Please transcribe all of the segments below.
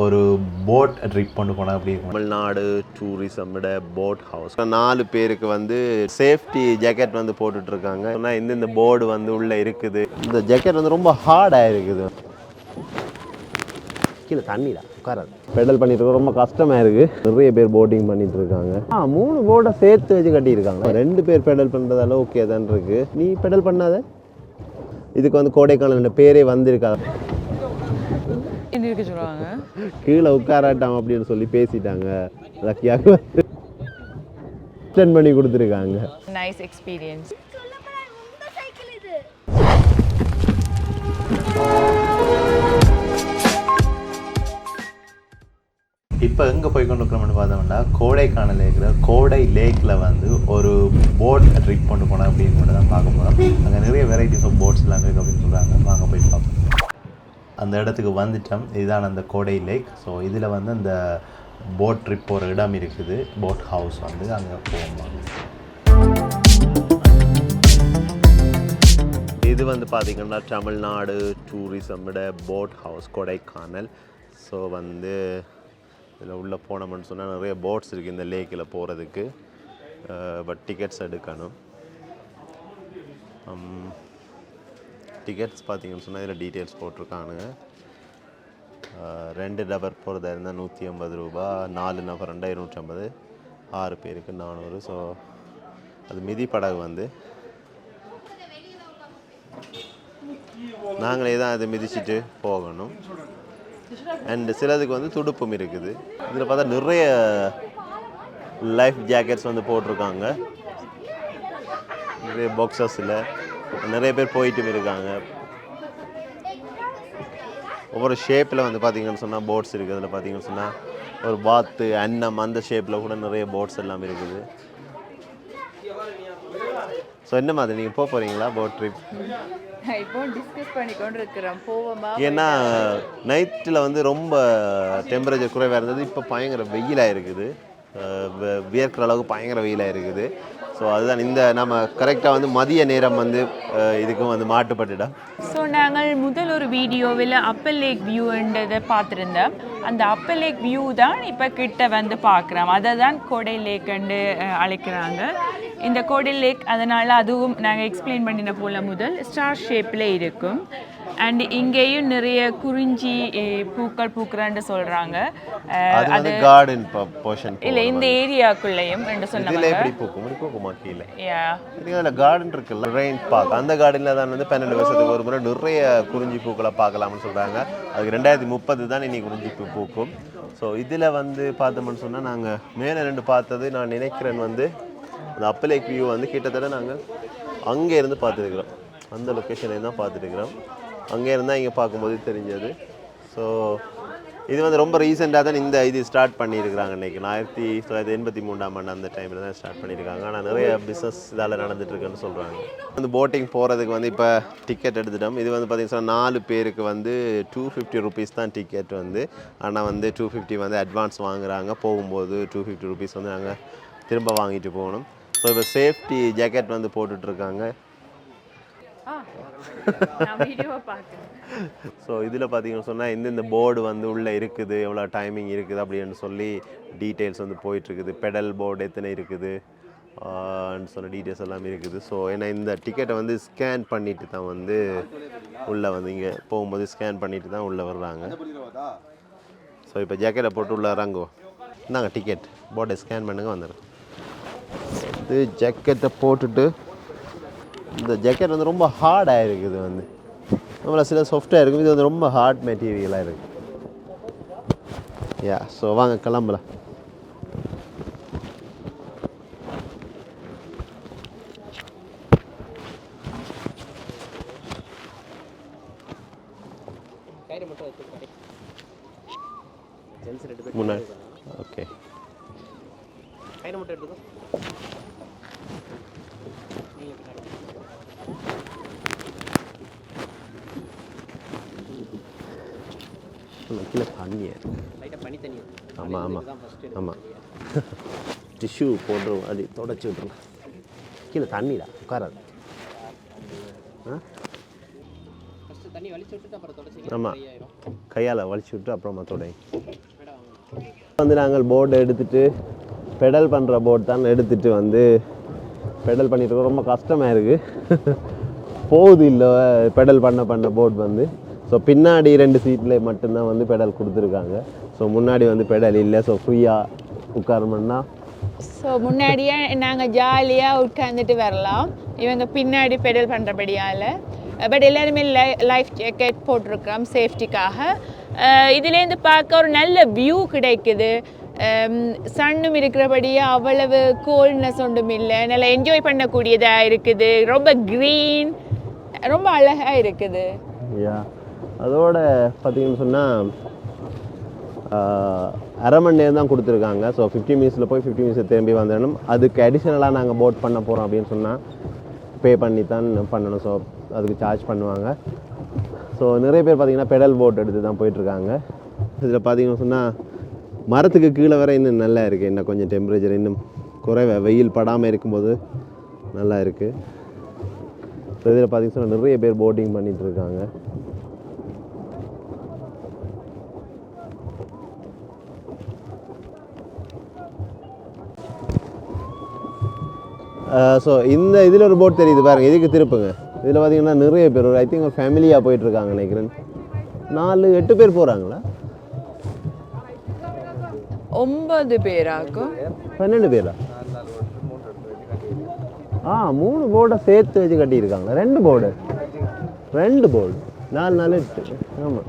ஒரு boat trip கொண்டு போனால் அப்படி இருக்கும். தமிழ்நாடு டூரிசமோட போட் ஹவுஸ் 4 பேருக்கு வந்து சேஃப்டி ஜாக்கெட் வந்து போட்டுட்ருக்காங்க. ஆனால் இந்த போர்டு வந்து உள்ளே இருக்குது. இந்த ஜாக்கெட் வந்து ரொம்ப ஹார்டாக இருக்குது. கீழே தண்ணிடா உட்காராது. பெடல் பண்ணிட்டு இருக்க ரொம்ப கஷ்டமாக இருக்குது. நிறைய பேர் போட்டிங் பண்ணிட்டு இருக்காங்க. 3 போட்டை சேர்த்து வச்சு கட்டியிருக்காங்க. 2 பேர் பெடல் பண்ணுறதால ஓகே தான் இருக்குது. நீ பெடல் பண்ணாத. இதுக்கு வந்து கோடைக்கானல் பேரே வந்திருக்காது. சொல்லுவாங்க கீழே உட்காராட்டம் அப்படின்னு சொல்லி பேசிட்டாங்க. லக்கியாக எக்ஸ்டெண்ட் பண்ணி கொடுத்துருக்காங்க. Nice experience. இப்போ எங்கே போய் கொண்டு இருக்கிறோம்னு பார்த்தோம்னா கோடைக்கானல் இருக்கிற கோடை லேக்கில் வந்து ஒரு போட் ட்ரிப் கொண்டு போனால் அப்படின்னு மட்டும் தான் பார்க்க போகிறோம். அங்கே நிறைய வெரைட்டிஸ் ஆஃப் போட்ஸ் எல்லாமே இருக்குது அப்படின்னு சொல்கிறாங்க. வாங்க போய் பார்ப்போம். அந்த இடத்துக்கு வந்துட்டோம். இதுதான் அந்த கோடை லேக். ஸோ இதில் வந்து அந்த போட் ட்ரிப் போகிற இடம் இருக்குது. போட் ஹவுஸ் வந்து அங்கே போவோம். இது வந்து பார்த்திங்கன்னா தமிழ்நாடு டூரிசமோட போட் ஹவுஸ் கொடைக்கானல். ஸோ வந்து இதில் உள்ளே போனோம்னு சொன்னால் நிறைய போட்ஸ் இருக்குது இந்த லேக்கில் போகிறதுக்கு. பட் டிக்கெட்ஸ் எடுக்கணும். டிக்கெட்ஸ் பார்த்திங்கன்னு சொன்னால் இதில் டீட்டெயில்ஸ் போட்டிருக்கானுங்க. 2 நபர் போகிறதா இருந்தால் 150 ரூபா, 4 நபர் 250, 6 பேருக்கு 400. ஸோ அது மிதி படகு வந்து நாங்களே தான் அதை மிதிச்சுட்டு போகணும். அண்டு சிலதுக்கு வந்து துடுப்பும் இருக்குது. இதில் பார்த்தா நிறைய லைஃப் ஜாக்கெட்ஸ் வந்து போட்டிருக்காங்க. நிறைய பாக்ஸஸில் நிறைய பேர் போயிட்டும் இருக்காங்க. ஒவ்வொரு ஷேப்பில் வந்து பார்த்திங்கன்னு சொன்னால் போட்ஸ் இருக்குது. அதில் பார்த்திங்கன்னு சொன்னால் ஒரு பாத்து அன்னம் அந்த ஷேப்பில் கூட நிறைய போட்ஸ் எல்லாம் இருக்குது. ஸோ என்ன மாதிரி நீங்கள் போக போகிறீங்களா போட் ட்ரிப்? இப்போ டிஸ்கஸ் பண்ணிக்கொண்டு இருக்கிறோம் போவோமா. ஏன்னா நைட்டில் வந்து ரொம்ப டெம்பரேச்சர் குறைவாக இருந்தது. இப்போ பயங்கர வெயிலாக இருக்குது. வியர்க்கிற அளவுக்கு பயங்கர வெயிலாக இருக்குது. ஸோ அதுதான் இந்த நம்ம கரெக்டாக வந்து மதிய நேரம் வந்து இதுக்கும் வந்து மாட்டுப்பட்டுட்டோம். ஸோ நாங்கள் முதல் ஒரு வீடியோவில் அப்பர் லேக் வியூன்றதை பார்த்துருந்தோம். அந்த அப்பர் லேக் வியூ தான் இப்போ கிட்ட வந்து பார்க்குறோம். அதை தான் கோடை லேக்குன்னு அழைக்கிறாங்க. இந்த கோடை லேக் அதனால் அதுவும் நாங்கள் எக்ஸ்பிளைன் பண்ணின போல் முதல் ஸ்டார் ஷேப்பில் இருக்கும். அண்ட் இங்கேயும் நிறைய குறிஞ்சி பூக்கள் பூக்குறான்னு சொல்கிறாங்க. அது கார்டன் போர்ஷன் இல்லை இந்த ஏரியாக்குள்ளேயும் என்று சொன்னாங்க. எப்படி பூக்குமா கீழே கார்டன் இருக்குல்ல ரெயின் பார்க். அந்த கார்டனில் தான் வந்து 12 வருஷத்துக்கு ஒரு முறை நிறைய குறிஞ்சி பூக்களை பார்க்கலாம்னு சொல்கிறாங்க. அதுக்கு 2030 தான் இன்னைக்கு குறிஞ்சி பூ பூக்கும். ஸோ இதில் வந்து பார்த்தோம்னு சொன்னால் நாங்கள் மேலே 2 பார்த்தது நான் நினைக்கிறேன் வந்து அந்த அப்பர் லேக் வியூ வந்து கிட்டத்தட்ட நாங்கள் அங்கே இருந்து பார்த்துருக்குறோம். அந்த லொக்கேஷன்லேருந்து தான் பார்த்துருக்குறோம். அங்கே இருந்தால் இங்கே பார்க்கும்போது தெரிஞ்சது. ஸோ இது வந்து ரொம்ப ரீசெண்டாக தான் இந்த இது ஸ்டார்ட் பண்ணியிருக்கிறாங்க. இன்றைக்கி 1983 அந்த டைமில் தான் ஸ்டார்ட் பண்ணியிருக்காங்க. ஆனால் நிறைய பிஸ்னஸ் இதால் நடந்துகிட்ருக்குன்னு சொல்கிறாங்க. வந்து போட்டிங் போகிறதுக்கு வந்து இப்போ டிக்கெட் எடுத்துட்டோம். இது வந்து பார்த்திங்கன்னா 4 பேருக்கு வந்து 250 ருபீஸ் தான் டிக்கெட் வந்து. ஆனால் வந்து 250 வந்து அட்வான்ஸ் வாங்குகிறாங்க. போகும்போது 250 ருபீஸ் வந்து நாங்கள் திரும்ப வாங்கிட்டு போகணும். ஸோ இப்போ சேஃப்டி ஜாக்கெட் வந்து போட்டுட்ருக்காங்க. ஸோ இதில் பார்த்தீங்கன்னு சொன்னால் இந்த போர்டு வந்து உள்ளே இருக்குது, எவ்வளோ டைமிங் இருக்குது அப்படின்னு சொல்லி டீட்டெயில்ஸ் வந்து போயிட்டுருக்குது. பெடல் போர்டு எத்தனை இருக்குது சொல்ல டீட்டெயில்ஸ் எல்லாம் இருக்குது. ஸோ ஏன்னா இந்த டிக்கெட்டை வந்து ஸ்கேன் பண்ணிட்டு தான் வந்து உள்ளே வந்து இங்கே போகும்போது ஸ்கேன் பண்ணிட்டு தான் உள்ளே வர்றாங்க. ஸோ இப்போ ஜாக்கெட்டை போட்டு உள்ளே இறங்குவோம். இந்தாங்க டிக்கெட், போர்டை ஸ்கேன் பண்ணுங்க வந்துடும். இது ஜாக்கெட்டை போட்டுட்டு இந்த ஜாக்கெட் வந்து ரொம்ப ஹார்டாக இருக்குது. வந்து நம்மள சில சாஃப்டாக இருக்கும். இது வந்து ரொம்ப ஹார்ட் மெட்டீரியலாக இருக்குது. யா ஸோ வாங்க கிளம்பலாம். முன்னாடி ஓகே கீழே தண்ணி. ஆமாம் ஆமாம் ஆமாம் டிஷ்யூ போட்டுருவோம். அது தொடச்சி விட்டுருங்க. கீழே தண்ணிடா உட்காராது. ஆமாம், கையால் வலிச்சு விட்டு அப்புறமா தொடை வந்து நாங்கள் போர்டு எடுத்துகிட்டு பெடல் பண்ணுற போர்டு தான் எடுத்துகிட்டு வந்து பெடல் பண்ணிட்டு ரொம்ப கஷ்டமாக இருக்குது. போகுது இல்லை பெடல் பண்ண போர்டு வந்து. ஸோ பின்னாடி 2 சீட்டில் மட்டும்தான் வந்து பெடல் கொடுத்துருக்காங்க. ஸோ முன்னாடி வந்து பெடல் இல்லை. ஸோ ஃப்ரீயாக உட்காரணும்னா ஸோ முன்னாடியே நாங்கள் ஜாலியாக உட்காந்துட்டு வரலாம். இவங்க பின்னாடி பெடல் பண்ணுறபடியால். பட் எல்லாருமே லைஃப் ஜாக்கெட் போட்டிருக்கிறோம் சேஃப்டிக்காக. இதுலேருந்து பார்க்க ஒரு நல்ல வியூ கிடைக்குது. சன்னும் இருக்கிறபடியே அவ்வளவு கோல்ட்னஸ் ஒன்றும் இல்லை. நல்லா என்ஜாய் பண்ணக்கூடியதாக இருக்குது. ரொம்ப க்ரீன், ரொம்ப அழகாக இருக்குது. அதோட பார்த்தீங்கன்னு சொன்னால் அரை மணி நேரம் தான் கொடுத்துருக்காங்க. ஸோ 50 மினிட்ஸில் போய் 50 மினிட்ஸில் திரும்பி வந்துடணும். அதுக்கு அடிஷ்னலாக நாங்கள் போட் பண்ண போகிறோம் அப்படின்னு சொன்னால் பே பண்ணி தான் பண்ணணும். ஸோ அதுக்கு சார்ஜ் பண்ணுவாங்க. ஸோ நிறைய பேர் பார்த்திங்கன்னா பெடல் போட் எடுத்து தான் போயிட்டுருக்காங்க. இதில் பார்த்தீங்கன்னு சொன்னால் மரத்துக்கு கீழே வர இன்னும் நல்லா இருக்குது. இன்னும் கொஞ்சம் டெம்பரேச்சர் இன்னும் குறைவ வெயில் படாமல் இருக்கும்போது நல்லா இருக்குது. ஸோ இதில் பார்த்திங்கன்னா சொன்னால் நிறைய பேர் போட்டிங் பண்ணிகிட்டு இருக்காங்க. ஸோ இந்த இதில் ஒரு போட் தெரியுது பாருங்கள், இதுக்கு திருப்புங்க. இதில் பார்த்தீங்கன்னா நிறைய பேர் ஐ திங்க் ஒரு ஃபேமிலியாக போயிட்டுருக்காங்க நினைக்கிறேன். 4-8 பேர் போகிறாங்களா? 9 பேராக்கும் 12 பேரா? 3 போர்டை சேர்த்து வச்சு கட்டியிருக்காங்க. 2 போர்டு 4 8. ஆமாம்,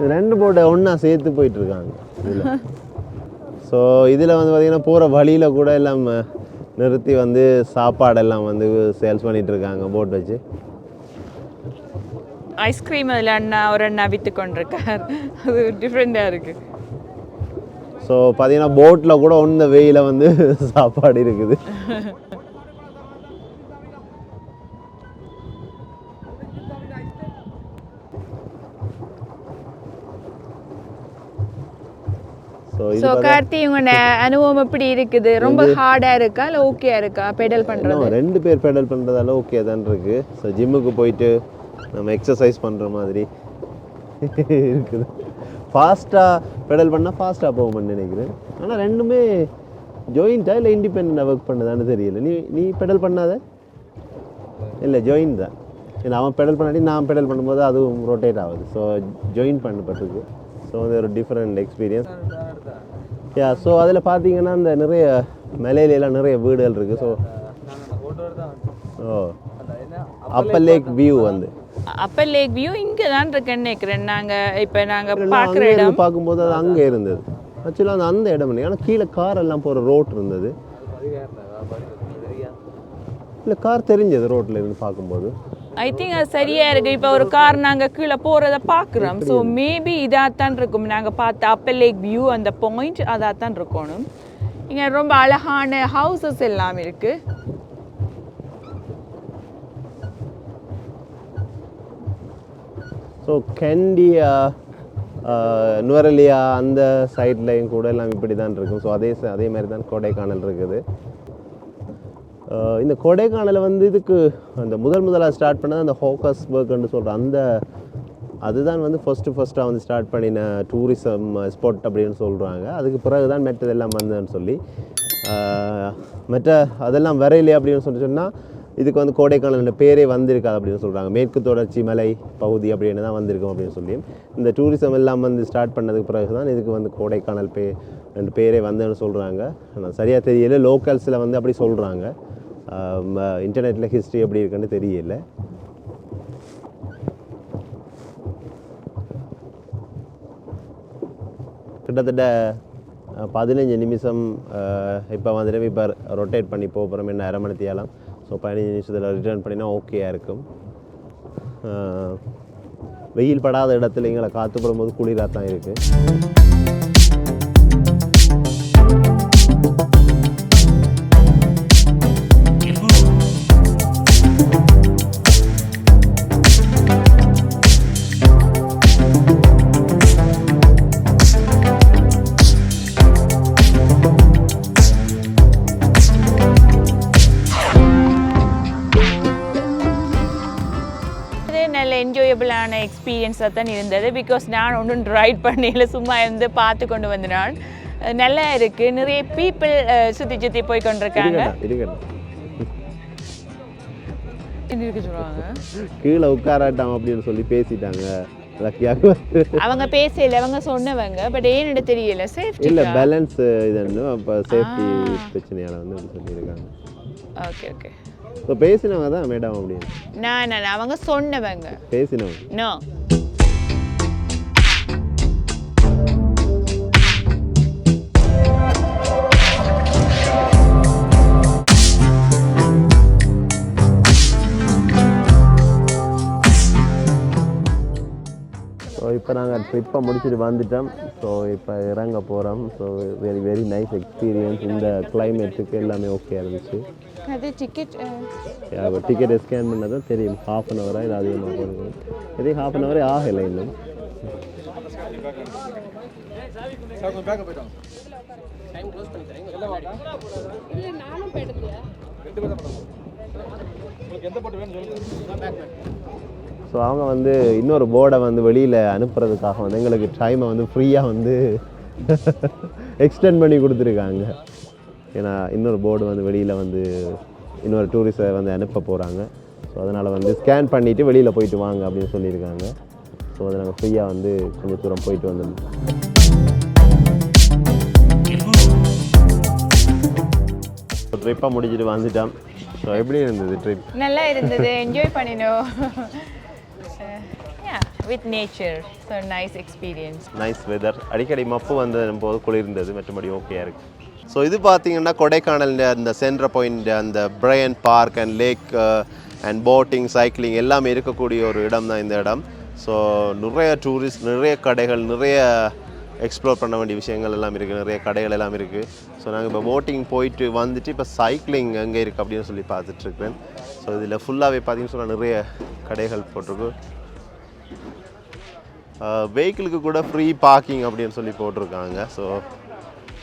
2 போர்டை ஒன்றா சேர்த்து போயிட்டுருக்காங்க இதில். ஸோ இதில் வந்து பார்த்திங்கன்னா போகிற வழியில் கூட எல்லாம் நிறுத்தி வந்து சாப்பாடெல்லாம் வந்து சேல்ஸ் பண்ணிகிட்டு இருக்காங்க போட் வச்சு. ஐஸ்கிரீம் அதில் ஒரு அண்ணா விற்று கொண்டிருக்கார். அது டிஃப்ரெண்ட்டாக இருக்குது. ஸோ பார்த்தீங்கன்னா போட்டில் கூட ஒன்று வெயில வந்து சாப்பாடு இருக்குது. ஸோ கார்த்தி, உங்களோட அனுபவம் எப்படி இருக்குது? ரொம்ப ஹார்டாக இருக்கா இல்லை ஓகேயா இருக்கா பெடல் பண்ணுறது? 2 பேர் பெடல் பண்ணுறதால ஓகே தான் இருக்குது. ஸோ ஜிம்முக்கு போயிட்டு நம்ம எக்ஸசைஸ் பண்ணுற மாதிரி இருக்குது. ஃபாஸ்ட்டாக பெடல் பண்ணால் ஃபாஸ்ட்டாக போகும்னு நினைக்கிறேன். ஆனால் 2மே ஜாயிண்ட்டாக இல்லை இண்டிபெண்டாக ஒர்க் பண்ணதான்னு தெரியல. நீ பெடல் பண்ணாத? இல்லை, ஜாயின் தான். ஏன்னா அவன் பெடல் பண்ணாட்டி நான் பெடல் பண்ணும்போது அதுவும் ரொட்டேட் ஆகுது. ஸோ ஜாயின் பண்ணப்பட்டிருக்கு. ஸோ அது ஒரு டிஃப்ரெண்ட் எக்ஸ்பீரியன்ஸ். ஸோ அதில் பார்த்தீங்கன்னா இந்த நிறைய மலையிலலாம் நிறைய வீடுகள் இருக்குது. ஸோ அப்பர் லேக் வியூ வந்து அப்பர் லேக் வியூ இங்கே தான் இருக்குன்னு நினைக்கிறேன். நாங்கள் பார்க்குற இடம் பார்க்கும்போது அது அங்கே இருந்தது. ஆக்சுவலாக அந்த இடம் இல்லை, ஆனால் கீழே கார் எல்லாம் போகிற ரோட் இருந்தது. இல்லை, கார் தெரிஞ்சது ரோட்டில் இருந்து பார்க்கும்போது. ஐ திங்க் அது சரியாக இருக்குது. இப்போ ஒரு கார் நாங்கள் கீழே போகிறத பார்க்குறோம். ஸோ மேபி இதாகத்தான் இருக்கும். நாங்கள் பார்த்த அப்பர் லேக் வியூ அந்த பாயிண்ட் அதாகத்தான் இருக்கணும். இங்கே ரொம்ப அழகான ஹவுசஸ் எல்லாம் இருக்குது. ஸோ கேண்டியா நுவரலியா அந்த சைட்லையும் கூட எல்லாம் இப்படி தான் இருக்கும். ஸோ அதே மாதிரி தான் கொடைக்கானல் இருக்குது. இந்த கொடைக்கானலை வந்து இதுக்கு அந்த முதலாக ஸ்டார்ட் பண்ணது அந்த ஹோக்கஸ் பர்க்னு சொல்கிற அதுதான் வந்து ஃபஸ்ட்டாக வந்து ஸ்டார்ட் பண்ணின டூரிசம் ஸ்பாட் அப்படின்னு சொல்கிறாங்க. அதுக்கு பிறகு தான் மெட்டதெல்லாம் வந்ததுன்னு சொல்லி அதெல்லாம் வரையிலே அப்படின்னு சொன்னால் இதுக்கு வந்து கோடைக்கானல் பேரே வந்திருக்காது அப்படின்னு சொல்கிறாங்க. மேற்கு தொடர்ச்சி மலை பகுதி அப்படின்னு தான் வந்திருக்கும் அப்படின்னு சொல்லி இந்த டூரிசம் எல்லாம் வந்து ஸ்டார்ட் பண்ணதுக்கு பிறகு தான் இதுக்கு வந்து கோடைக்கானல் பேரே வந்ததுன்னு சொல்கிறாங்க. ஆனால் சரியாக தெரியல. லோக்கல்ஸில் வந்து அப்படி சொல்கிறாங்க. இன்டர்நெட்டில் ஹிஸ்ட்ரி எப்படி இருக்குன்னு தெரியல. கிட்டத்தட்ட 15 நிமிஷம் இப்போ வந்துட்டு இப்போ ரொட்டேட் பண்ணி போகிறோம். என்ன அரை மணி தேலாம். ஸோ 15 நிமிஷத்தில் ரிட்டர்ன் பண்ணினா ஓகேயாக இருக்கும். வெயில் படாத இடத்துல எங்களை காற்று படும்போது குளிராக தான் இருக்குது. எக்ஸ்பீரியன்ஸாக தான் இருந்தது. பிகாஸ் நான் ஒன்றும் ரைட் பண்ணல, சும்மா இருந்து பார்த்து கொண்டு வந்து நான் நல்லா இருக்குது. நிறைய பீப்புள் சுற்றி போய் கொண்டிருக்காங்க. சொல்லுவாங்க கீழே உட்காராட்டம் அப்படின்னு சொல்லி பேசிட்டாங்க. அவங்க பேசல, அவங்க சொன்னவங்க. பட் ஏன்னு தெரியல, சேஃப்டி இல்ல பேலன்ஸ் இதுன்னு அப்ப சேஃப்டி பிரச்சனையால வந்து அப்படி சொல்லிருக்காங்க. Okay okay. சோ பேசினவங்க தான் மேடம் அப்படியே. நான் அவங்க சொன்னவங்க பேசினவங்க. நோ. ஸோ இப்போ நாங்கள் ட்ரிப்பை முடிச்சுட்டு வந்துட்டோம். ஸோ இப்போ இறங்க போகிறோம். So very nice experience. இந்த கிளைமேட்டுக்கு எல்லாமே ஓகே இருந்துச்சு. அது டிக்கெட் ஸ்கேன் பண்ணதான் தெரியும். 1/2 அன் ஹவராக இது அதிகமாக போகுது. இதே 1/2 அன் ஹவரே ஆகலை இன்னும். ஸோ அவங்க வந்து இன்னொரு போர்டை வந்து வெளியில் அனுப்புறதுக்காக வந்து எங்களுக்கு டைமை வந்து ஃப்ரீயாக வந்து எக்ஸ்டெண்ட் பண்ணி கொடுத்துருக்காங்க. ஏன்னா இன்னொரு போர்டு வந்து வெளியில் வந்து இன்னொரு டூரிஸ்ட்டை வந்து அனுப்ப போகிறாங்க. ஸோ அதனால் வந்து ஸ்கேன் பண்ணிவிட்டு வெளியில் போயிட்டு வாங்க அப்படின்னு சொல்லியிருக்காங்க. ஸோ அதை நாங்கள் ஃப்ரீயாக வந்து கொஞ்சம் தூரம் போயிட்டு வந்தோம். ட்ரிப்பாக முடிச்சுட்டு வந்துட்டோம். ஸோ எப்படி இருந்தது ட்ரிப்? நல்லா இருந்தது, என்ஜாய் பண்ணினோம். with nature, so nice experience. Nice weather. அடிக்கடி மப்பு வந்து போது குளிர்ந்தது, மற்றபடி ஓகேயா இருக்கு. ஸோ இது பார்த்தீங்கன்னா கொடைக்கானல் அந்த சென்ட்ரல் பாயிண்ட், அந்த Bryant park and lake and boating, cycling எல்லாமே இருக்கக்கூடிய ஒரு இடம் தான் இந்த இடம். ஸோ நிறைய டூரிஸ்ட், நிறைய கடைகள், நிறைய எக்ஸ்ப்ளோர் பண்ண வேண்டிய விஷயங்கள் எல்லாம் இருக்குது, நிறைய கடைகள் எல்லாம் இருக்குது. ஸோ நாங்கள் இப்போ போட்டிங் போயிட்டு வந்துட்டு இப்போ சைக்கிளிங் எங்கே இருக்குது அப்படின்னு சொல்லி பார்த்துட்ருக்கேன். ஸோ இதில் ஃபுல்லாகவே பார்த்தீங்கன்னு சொன்னால் நிறைய கடைகள் போட்டிருக்கு. வெஹிக்கிளுக்கு கூட ஃப்ரீ பார்க்கிங் அப்படின்னு சொல்லி போட்டிருக்காங்க. ஸோ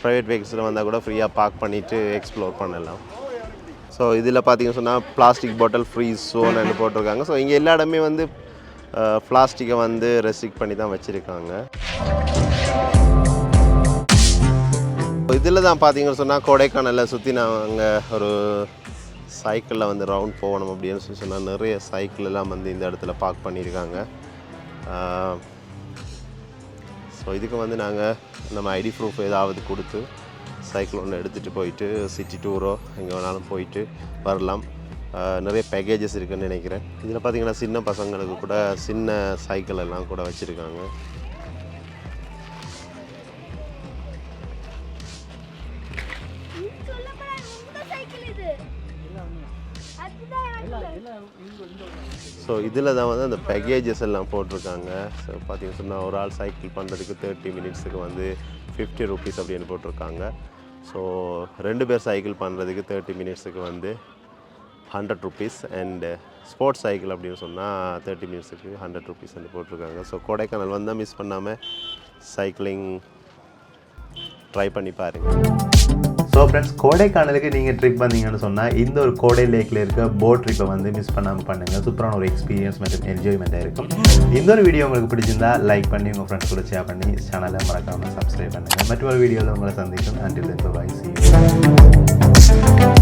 ப்ரைவேட் வெஹிக்கிள்ஸில் வந்தால் கூட ஃப்ரீயாக பார்க் பண்ணிவிட்டு எக்ஸ்ப்ளோர் பண்ணலாம். ஸோ இதில் பார்த்தீங்கன்னு சொன்னால் பிளாஸ்டிக் பாட்டில் ஃப்ரீ ஸோன்னு போட்டிருக்காங்க. ஸோ இங்கே எல்லா இடமே வந்து பிளாஸ்டிக்கை வந்து ரெஸ்ட்ரிக்ட் பண்ணி தான் வச்சுருக்காங்க. இதில் தான் பார்த்தீங்கன்னு சொன்னால் கொடைக்கானலில் சுற்றி நாங்கள் ஒரு சைக்கிளில் வந்து ரவுண்ட் போகணும் அப்படின்னு சொல்லி சொன்னால் நிறைய சைக்கிள் எல்லாம் வந்து இந்த இடத்துல பார்க் பண்ணியிருக்காங்க. ஸோ இதுக்கு வந்து நாங்கள் நம்ம ஐடி ப்ரூஃப் ஏதாவது கொடுத்து சைக்கிள் ஒன்று எடுத்துகிட்டு போயிட்டு சிட்டி டூரோ எங்கே வேணாலும் போயிட்டு வரலாம். நிறைய பேக்கேஜஸ் இருக்குதுன்னு நினைக்கிறேன். இதில் பார்த்திங்கன்னா சின்ன பசங்களுக்கு கூட சின்ன சைக்கிள் எல்லாம் கூட வச்சுருக்காங்க. ஸோ இதில் தான் வந்து அந்த பேக்கேஜஸ் எல்லாம் போட்டிருக்காங்க. ஸோ பார்த்தீங்கன்னு சொன்னால் ஒரு ஆள் சைக்கிள் பண்ணுறதுக்கு 30 மினிட்ஸுக்கு வந்து 50 ரூபீஸ் அப்படின்னு போட்டிருக்காங்க. ஸோ 2 பேர் சைக்கிள் பண்ணுறதுக்கு 30 மினிட்ஸுக்கு வந்து 100 ரூபீஸ் அண்டு ஸ்போர்ட்ஸ் சைக்கிள் அப்படின்னு சொன்னால் 30 மினிட்ஸுக்கு 100 ரூபீஸ் போட்டிருக்காங்க. ஸோ கொடைக்கானல் வந்தால் மிஸ் பண்ணாமல் சைக்கிளிங் ட்ரை பண்ணி பாருங்கள். ஸோ ஃப்ரெண்ட்ஸ், கோடைக்கானலுக்கு நீங்கள் ட்ரிப் வந்தீங்கன்னு சொன்னால் இந்த ஒரு கோடை லேக்கில் இருக்க போட் ட்ரிப்பை வந்து மிஸ் பண்ணாமல் பண்ணுங்கள். சூப்பரான ஒரு எக்ஸ்பீரியன்ஸ் மற்றும் என்ஜாய்மெண்ட்டாக இருக்கும். இந்த ஒரு வீடியோ உங்களுக்கு பிடிச்சிருந்தா லைக் பண்ணி உங்கள் ஃப்ரெண்ட்ஸ் கூட ஷேர் பண்ணி சேனலை மறக்காமல் சப்ஸ்கிரைப் பண்ணுங்கள். மற்றொரு வீடியோவில் உங்களை சந்திக்கும். Until then, bye. See you.